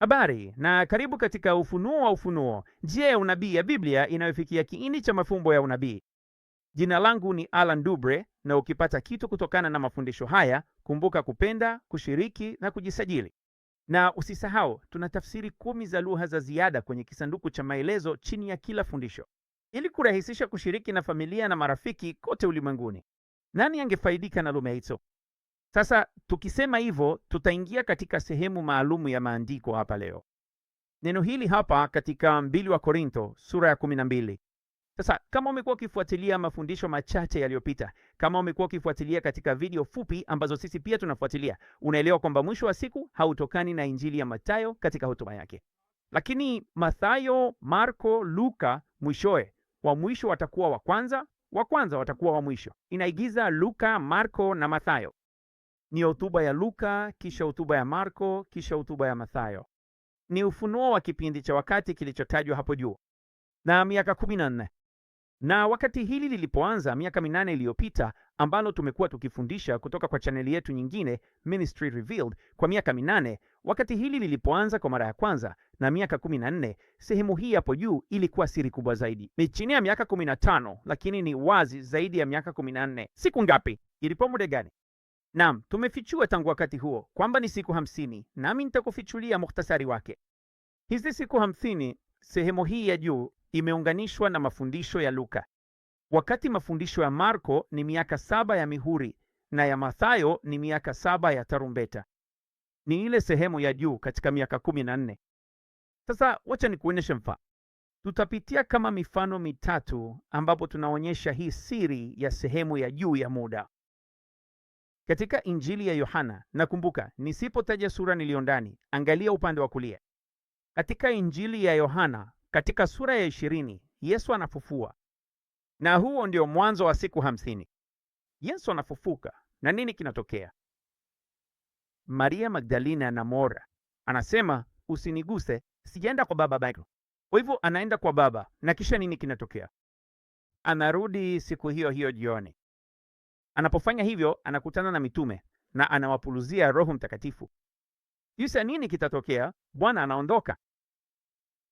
Habari na karibu katika Ufunuo wa Ufunuo, njia ya unabii ya Biblia inayofikia kiini cha mafumbo ya unabii. Jina langu ni Alan Dubre, na ukipata kitu kutokana na mafundisho haya, kumbuka kupenda, kushiriki na kujisajili. Na usisahau, tuna tafsiri 10 za lugha za ziada kwenye kisanduku cha maelezo chini ya kila fundisho, ili kurahisisha kushiriki na familia na marafiki kote ulimwenguni. Nani angefaidika na lugha hizo? Sasa tukisema hivyo, tutaingia katika sehemu maalumu ya maandiko hapa leo. Neno hili hapa katika 2 wa Korintho sura ya 12. Sasa kama umekuwa ukifuatilia mafundisho machache yaliyopita, kama umekuwa ukifuatilia katika video fupi ambazo sisi pia tunafuatilia, unaelewa kwamba mwisho wa siku hautokani na Injili ya Mathayo katika hotuba yake. Lakini Mathayo, Marko, Luka mwishowe wa mwisho watakuwa wa kwanza watakuwa wa mwisho. Inaigiza Luka, Marko na Mathayo. Ni hotuba ya Luka, kisha hotuba ya Marko, kisha hotuba ya Mathayo. Ni ufunuo wa kipindi cha wakati kilichotajwa hapo juu, na miaka 14. Na wakati hili lilipoanza miaka 8 iliyopita, ambalo tumekuwa tukifundisha kutoka kwa chaneli yetu nyingine Ministry Revealed kwa miaka 8, wakati hili lilipoanza kwa mara ya kwanza na miaka 14, sehemu hii hapo juu ilikuwa siri kubwa zaidi. Ni chini ya miaka 15, lakini ni wazi zaidi ya miaka 14. Siku ngapi? Ilipo muda gani? Naam, tumefichua tangu wakati huo kwamba ni siku 50, nami nitakufichulia muhtasari wake. Hizi siku 50, sehemu hii ya juu imeunganishwa na mafundisho ya Luka, wakati mafundisho ya Marko ni miaka 7 ya mihuri na ya Mathayo ni miaka 7 ya tarumbeta. Ni ile sehemu ya juu katika miaka 14. Sasa wacha nikuonyeshe mfano. Tutapitia kama mifano mitatu ambapo tunaonyesha hii siri ya sehemu ya juu ya muda. Katika Injili ya Yohana, nakumbuka nisipotaja sura niliyo ndani, angalia upande wa kulia. Katika Injili ya Yohana, katika sura ya 20, Yesu anafufua. Na huo ndio mwanzo wa siku 50. Yesu anafufuka, na nini kinatokea? Maria Magdalena na Mora anasema, usiniguse, sijaenda kwa baba bado. Kwa hivyo anaenda kwa baba, na kisha nini kinatokea? Anarudi siku hiyo hiyo jioni. Anapofanya hivyo, anakutana na mitume na anawapuluzia Roho Mtakatifu. Kisha nini kitatokea? Bwana anaondoka.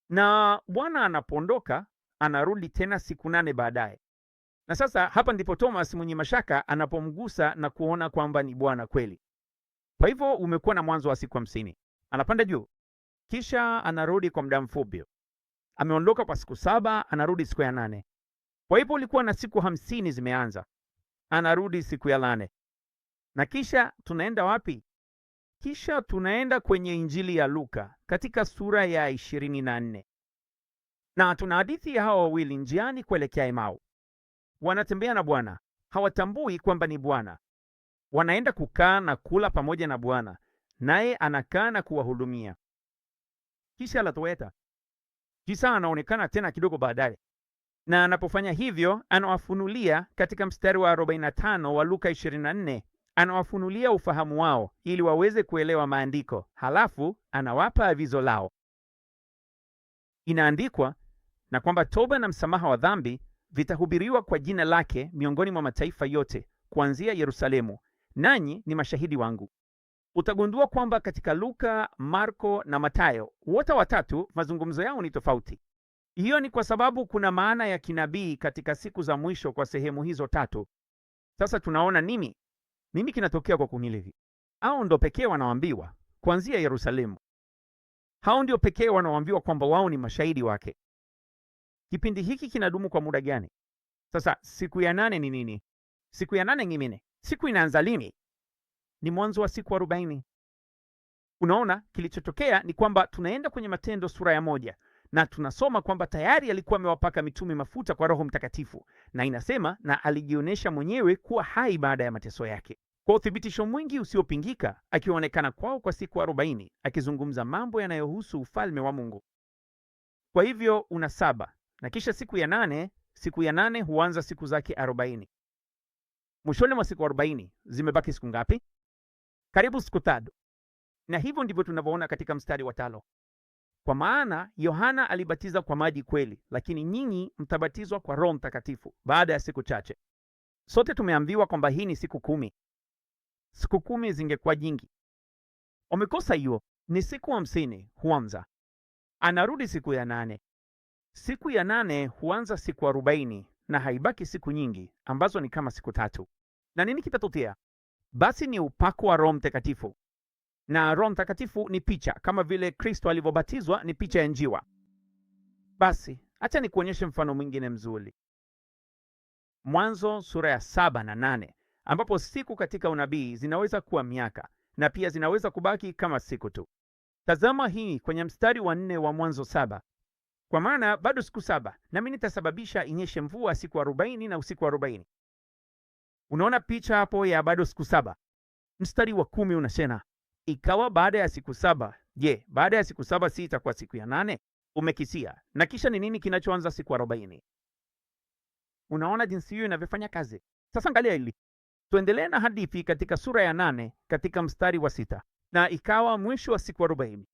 Na Bwana anapoondoka, anarudi tena siku 8 baadaye. Na sasa hapa ndipo Thomas mwenye mashaka anapomgusa na kuona kwamba ni Bwana kweli. Kwa hivyo umekuwa na mwanzo wa siku 50. Anapanda juu. Kisha anarudi kwa muda mfupi. Ameondoka kwa siku 7, anarudi siku ya 8. Kwa hivyo ulikuwa na siku 50 zimeanza. Anarudi siku ya 8. Na kisha tunaenda wapi? Kisha tunaenda kwenye Injili ya Luka katika sura ya 24. Na tuna hadithi ya hawa wawili njiani kuelekea Emau. Wanatembea na Bwana, hawatambui kwamba ni Bwana. Wanaenda kukaa na kula pamoja na Bwana, naye anakaa na kuwahudumia. Kisha anatoweka. Kisha anaonekana tena kidogo baadaye. Na anapofanya hivyo, anawafunulia katika mstari wa 45 wa Luka 24, anawafunulia ufahamu wao ili waweze kuelewa maandiko. Halafu anawapa agizo lao. Inaandikwa na kwamba toba na msamaha wa dhambi vitahubiriwa kwa jina lake miongoni mwa mataifa yote, kuanzia Yerusalemu, nanyi ni mashahidi wangu. Utagundua kwamba katika Luka, Marko na Mathayo, wote watatu mazungumzo yao ni tofauti. Hiyo ni kwa sababu kuna maana ya kinabii katika siku za mwisho kwa sehemu hizo tatu. Sasa tunaona nini kinatokea kwa kundi hili. Hao ndio pekee wanaoambiwa kuanzia Yerusalemu. Hao ndio pekee wanaoambiwa kwamba wao ni mashahidi wake. Kipindi hiki kinadumu kwa muda gani? Sasa siku ya 8 ni nini? Siku ya 8 nyingine. Siku inaanza lini? Ni mwanzo wa siku 40. Unaona, kilichotokea ni kwamba tunaenda kwenye Matendo sura ya 1 na tunasoma kwamba tayari alikuwa amewapaka mitume mafuta kwa Roho Mtakatifu, na inasema na alijionyesha mwenyewe kuwa hai baada ya mateso yake, kwa uthibitisho mwingi usiopingika, akionekana kwao kwa siku 40, akizungumza mambo yanayohusu ufalme wa Mungu. Kwa hivyo una 7, na kisha siku ya 8 huanza siku zake 40. Mwishoni mwa siku 40 zimebaki siku ngapi? Karibu siku 3. Na hivyo ndivyo tunavyoona katika mstari wa 5. Kwa maana Yohana alibatiza kwa maji kweli, lakini nyinyi mtabatizwa kwa Roho Mtakatifu baada ya siku chache. Sote tumeambiwa kwamba hii ni siku 10. Siku 10 zingekuwa nyingi. Wamekosa hiyo. Ni siku 50 huanza. Anarudi siku ya 8. Siku ya 8 huanza siku 40 na haibaki siku nyingi ambazo ni kama siku 3. Na nini kitatokea? Basi ni upako wa Roho Mtakatifu. Na Roho Mtakatifu ni picha, kama vile Kristo alivyobatizwa ni picha ya njiwa. Basi acha nikuonyeshe mfano mwingine mzuri. Mwanzo sura ya 7 na 8, ambapo siku katika unabii zinaweza kuwa miaka na pia zinaweza kubaki kama siku tu. Tazama hii kwenye mstari wa 4 wa Mwanzo 7. Kwa maana bado siku 7, nami nitasababisha inyeshe mvua siku 40 na usiku 40. Unaona picha hapo ya bado siku 7. Mstari wa 10 unasema, ikawa baada ya siku 7. Je, baada ya siku 7 si itakuwa siku ya 8? Umekisia. Na kisha ni nini kinachoanza siku 40? Unaona jinsi hiyo inavyofanya kazi. Sasa angalia hili. Tuendelee na hadithi katika sura ya 8 katika mstari wa 6. Na ikawa mwisho wa siku 40.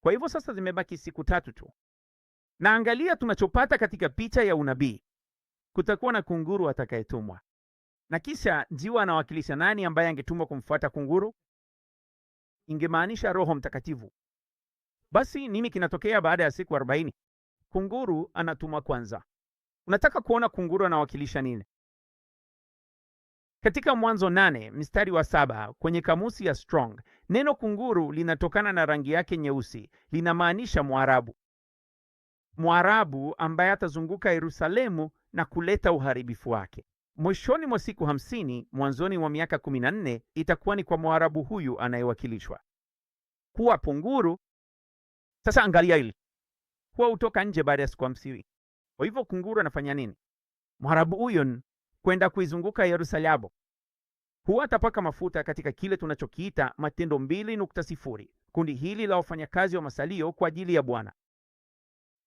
Kwa hivyo sasa zimebaki siku 3 tu. Na angalia tunachopata katika picha ya unabii. Kutakuwa na kunguru atakayetumwa. Na kisha njiwa anawakilisha nani ambaye angetumwa kumfuata kunguru? Ingemaanisha Roho Mtakatifu. Basi nini kinatokea baada ya siku 40? Kunguru anatumwa kwanza. Unataka kuona kunguru anawakilisha nini? Katika Mwanzo 8 mstari wa 7 kwenye kamusi ya Strong, neno kunguru linatokana na rangi yake nyeusi, linamaanisha Mwarabu. Mwarabu ambaye atazunguka Yerusalemu na kuleta uharibifu wake. Mwishoni mwa siku 50, mwanzoni mwa miaka 14, itakuwa ni kwa Mwarabu huyu anayewakilishwa kuwa kunguru. Sasa angalia hili. Huwa hutoka nje baada ya siku 50. Kwa hivyo kunguru anafanya nini? Mwarabu huyo kwenda kuizunguka Yerusalemu. Huwa atapaka mafuta katika kile tunachokiita Matendo 2.0, kundi hili la wafanyakazi wa masalio kwa ajili ya Bwana.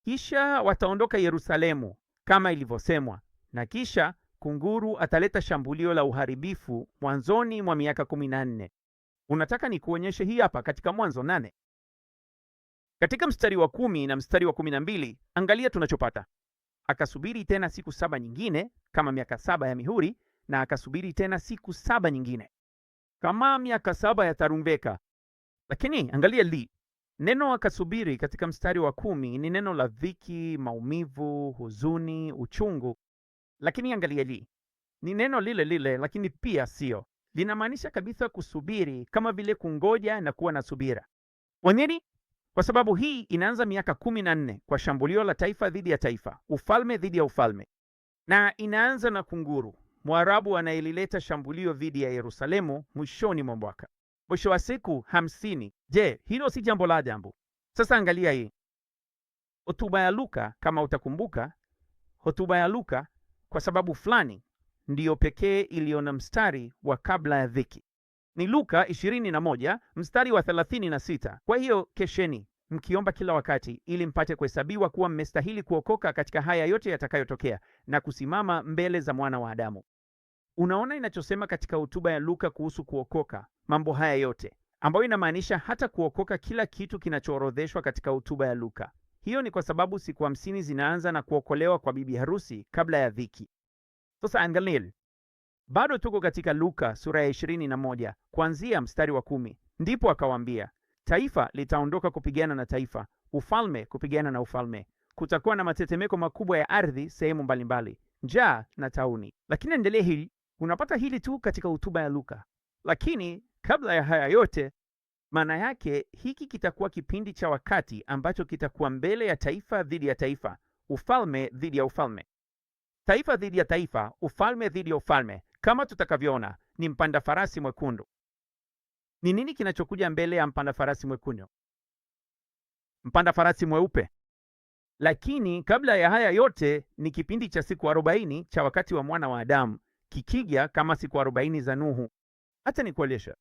Kisha wataondoka Yerusalemu kama ilivyosemwa, na kisha kunguru ataleta shambulio la uharibifu mwanzoni mwa miaka 14. Unataka nikuonyeshe hii hapa katika Mwanzo 8. Katika mstari wa 10 na mstari wa 12, angalia tunachopata. Akasubiri tena siku 7 nyingine kama miaka 7 ya mihuri, na akasubiri tena siku 7 nyingine kama miaka 7 ya tarumbeta. Lakini angalia neno akasubiri katika mstari wa 10 ni neno la dhiki, maumivu, huzuni, uchungu. Lakini angalia ni neno lile lile, lakini pia sio. Linamaanisha kabisa kusubiri, kama vile kungoja na kuwa na subira. Kwa nini? Kwa sababu hii inaanza miaka 14 kwa shambulio la taifa dhidi ya taifa, ufalme dhidi ya ufalme, na inaanza na kunguru, Mwarabu anayelileta shambulio dhidi ya Yerusalemu mwishoni mwa mwaka, mwisho wa siku 50. Je, hilo si jambo la ajabu? Sasa angalia hii hotuba ya Luka. Kama utakumbuka, hotuba ya Luka kwa sababu fulani ndiyo pekee iliyo na mstari wa kabla ya dhiki. Ni Luka 21 mstari wa 36. Kwa hiyo kesheni mkiomba kila wakati, ili mpate kuhesabiwa kuwa mmestahili kuokoka katika haya yote yatakayotokea na kusimama mbele za Mwana wa Adamu. Unaona inachosema katika hotuba ya Luka kuhusu kuokoka mambo haya yote, ambayo inamaanisha hata kuokoka kila kitu kinachoorodheshwa katika hotuba ya Luka. Hiyo ni kwa sababu siku 50 zinaanza na kuokolewa kwa bibi harusi kabla ya dhiki. Sasa angalia, bado tuko katika Luka sura ya 21 kuanzia mstari wa 10. Ndipo akawaambia, taifa litaondoka kupigana na taifa, ufalme kupigana na ufalme. Kutakuwa na matetemeko makubwa ya ardhi sehemu mbalimbali, njaa na tauni. Lakini endelea hili, unapata hili tu katika hotuba ya Luka. Lakini kabla ya haya yote, maana yake hiki kitakuwa kipindi cha wakati ambacho kitakuwa mbele ya taifa dhidi ya taifa, ufalme dhidi ya ufalme. Taifa dhidi ya taifa, ufalme dhidi ya ufalme. Kama tutakavyoona, ni mpanda farasi mwekundu. Ni nini kinachokuja mbele ya mpanda farasi mwekundu? Mpanda farasi mweupe. Lakini kabla ya haya yote ni kipindi cha siku 40 cha wakati wa Mwana wa Adamu, kikija kama siku 40 za Nuhu. Hata nikuelesha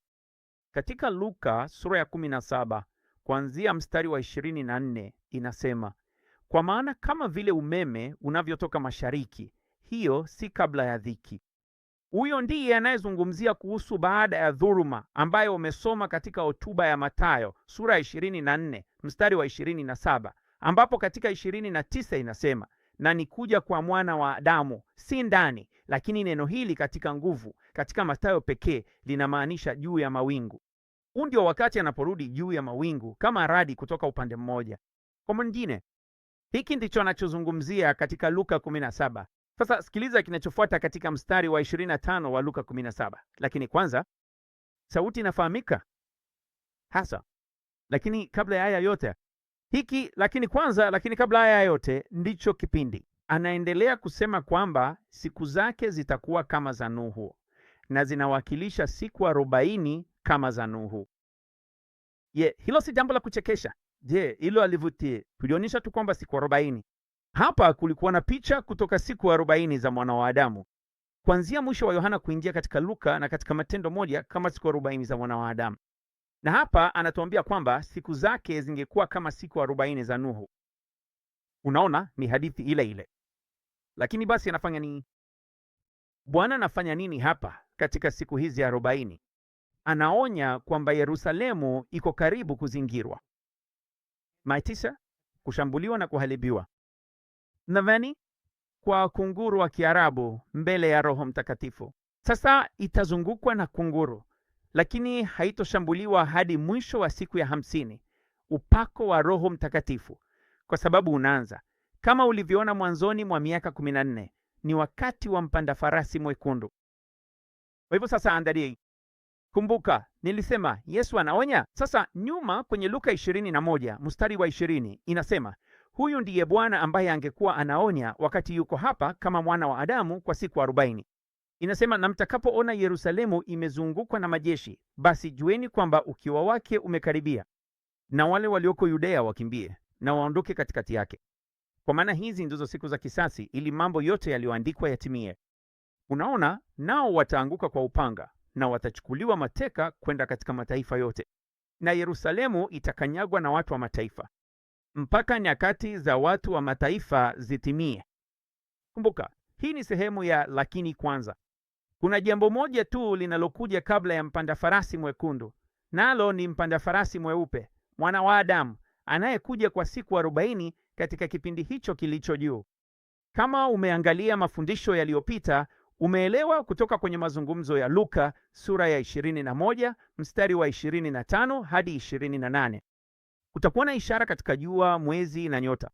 katika Luka sura ya 17 kuanzia mstari wa 24 inasema, kwa maana kama vile umeme unavyotoka mashariki, hiyo si kabla ya dhiki. Huyo ndiye anayezungumzia kuhusu baada ya dhuluma, ambayo umesoma katika hotuba ya Mathayo sura ya 24 mstari wa 27, ambapo katika 29 inasema, na ni kuja kwa Mwana wa Adamu, si ndani. Lakini neno hili katika nguvu katika Mathayo pekee linamaanisha juu ya mawingu. Huu ndio wakati anaporudi juu ya mawingu kama radi kutoka upande mmoja kwa mwingine. Hiki ndicho anachozungumzia katika Luka 17. Sasa sikiliza kinachofuata katika mstari wa 25 wa Luka 17. Lakini kwanza, sauti inafahamika hasa. Lakini kabla ya haya yote, lakini kabla ya haya yote ndicho kipindi. Anaendelea kusema kwamba siku zake zitakuwa kama za Nuhu, na zinawakilisha siku 40 kama za Nuhu. Hilo si jambo la kuchekesha? Hilo alivutie kulionyesha tu kwamba siku 40. Hapa kulikuwa na picha kutoka siku 40 za mwana wa Adamu, kuanzia mwisho wa Yohana kuingia katika Luka na katika Matendo 1 kama siku 40 za mwana wa Adamu. Na hapa anatuambia kwamba siku zake zingekuwa kama siku 40 za Nuhu. Unaona, ni hadithi ile ile. Lakini basi anafanya nini? Bwana anafanya nini hapa katika siku hizi 40? Anaonya kwamba Yerusalemu iko karibu kuzingirwa. Maitisa, kushambuliwa na kuharibiwa. Nadhani kwa kunguru wa Kiarabu mbele ya Roho Mtakatifu. Sasa itazungukwa na kunguru, lakini haitoshambuliwa hadi mwisho wa siku ya 50, upako wa Roho Mtakatifu, kwa sababu unaanza kama ulivyoona mwanzoni mwa miaka 14. Ni wakati wa mpanda farasi mwekundu. Kwa hivyo sasa angalia. Kumbuka, nilisema Yesu anaonya. Sasa nyuma kwenye Luka 21 mstari wa 20 inasema, huyu ndiye Bwana ambaye angekuwa anaonya wakati yuko hapa kama mwana wa Adamu kwa siku 40. Inasema, na mtakapoona Yerusalemu imezungukwa na majeshi, basi jueni kwamba ukiwa wake umekaribia, na wale walioko Yudea wakimbie na waondoke katikati yake, kwa maana hizi ndizo siku za kisasi, ili mambo yote yaliyoandikwa yatimie. Unaona, nao wataanguka kwa upanga na watachukuliwa mateka kwenda katika mataifa yote, na Yerusalemu itakanyagwa na watu wa mataifa mpaka nyakati za watu wa mataifa zitimie. Kumbuka, hii ni sehemu ya lakini kwanza. Kuna jambo moja tu linalokuja kabla ya mpanda farasi mwekundu, nalo ni mpanda farasi mweupe, mwana wa Adamu, anayekuja kwa siku 40 katika kipindi hicho kilicho juu. Kama umeangalia mafundisho yaliyopita, umeelewa kutoka kwenye mazungumzo ya Luka sura ya 21 mstari wa 25 hadi 28. Kutakuwa na ishara katika jua, mwezi na nyota,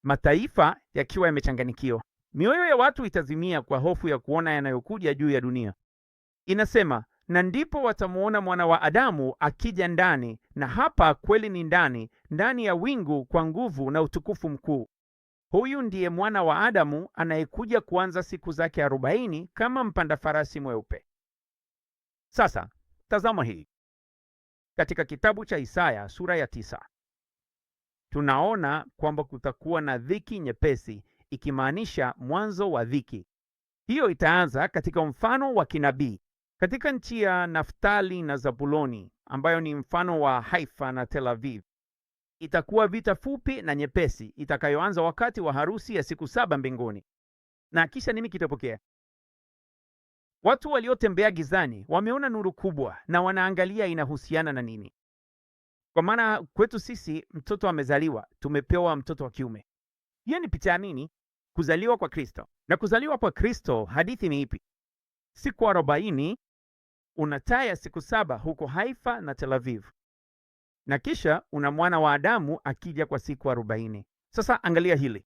mataifa yakiwa yamechanganyikiwa. Mioyo ya watu itazimia kwa hofu ya kuona yanayokuja juu ya dunia. Inasema, na ndipo watamuona mwana wa Adamu akija ndani, na hapa kweli ni ndani ya wingu kwa nguvu na utukufu mkuu. Huyu ndiye mwana wa Adamu anayekuja kuanza siku zake 40 kama mpanda farasi mweupe. Sasa tazama hii katika kitabu cha Isaya sura ya 9. Tunaona kwamba kutakuwa na dhiki nyepesi, ikimaanisha mwanzo wa dhiki. Hiyo itaanza katika mfano wa kinabii katika nchi ya Naftali na Zabuloni, ambayo ni mfano wa Haifa na Tel Aviv. Itakuwa vita fupi na nyepesi itakayoanza wakati wa harusi ya siku 7 mbinguni. Na kisha nini kitapokea? Watu waliotembea gizani wameona nuru kubwa, na wanaangalia inahusiana na nini. Kwa maana kwetu sisi mtoto amezaliwa, tumepewa mtoto wa kiume. Hiyo ni picha ya nini? Kuzaliwa kwa Kristo. Na kuzaliwa kwa Kristo, hadithi ni ipi? Siku 40 unataya siku 7 huko Haifa na Tel Aviv, na kisha una mwana wa Adamu akija kwa siku 40. Sasa angalia hili.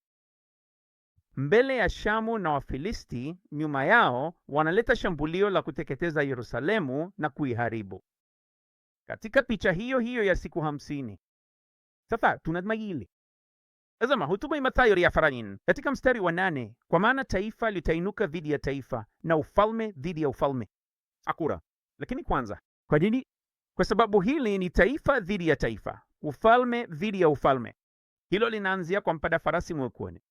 Mbele ya Shamu na Wafilisti nyuma yao wanaleta shambulio la kuteketeza Yerusalemu na kuiharibu katika picha hiyo hiyo ya siku 50. Sasa tunasema hili. Tazama hotuba ya Mathayo ya Faranin katika mstari wa 8, kwa maana taifa litainuka dhidi ya taifa na ufalme dhidi ya ufalme. Akura. Lakini kwanza, kwa nini? Kwa sababu hili ni taifa dhidi ya taifa, ufalme dhidi ya ufalme. Hilo linaanzia kwa mpanda farasi mwekundu.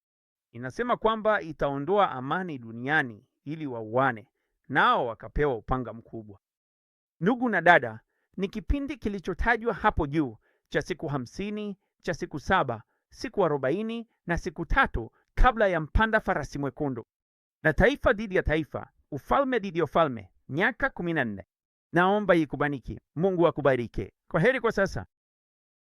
Inasema kwamba itaondoa amani duniani ili wauane, nao wakapewa upanga mkubwa. Ndugu na dada, ni kipindi kilichotajwa hapo juu cha siku 50, cha siku 7, siku 40 na siku 3 kabla ya mpanda farasi mwekundu. Na taifa dhidi ya taifa, ufalme dhidi ya ufalme, miaka 14. Naomba ikubariki. Mungu akubariki. Kwa heri kwa sasa.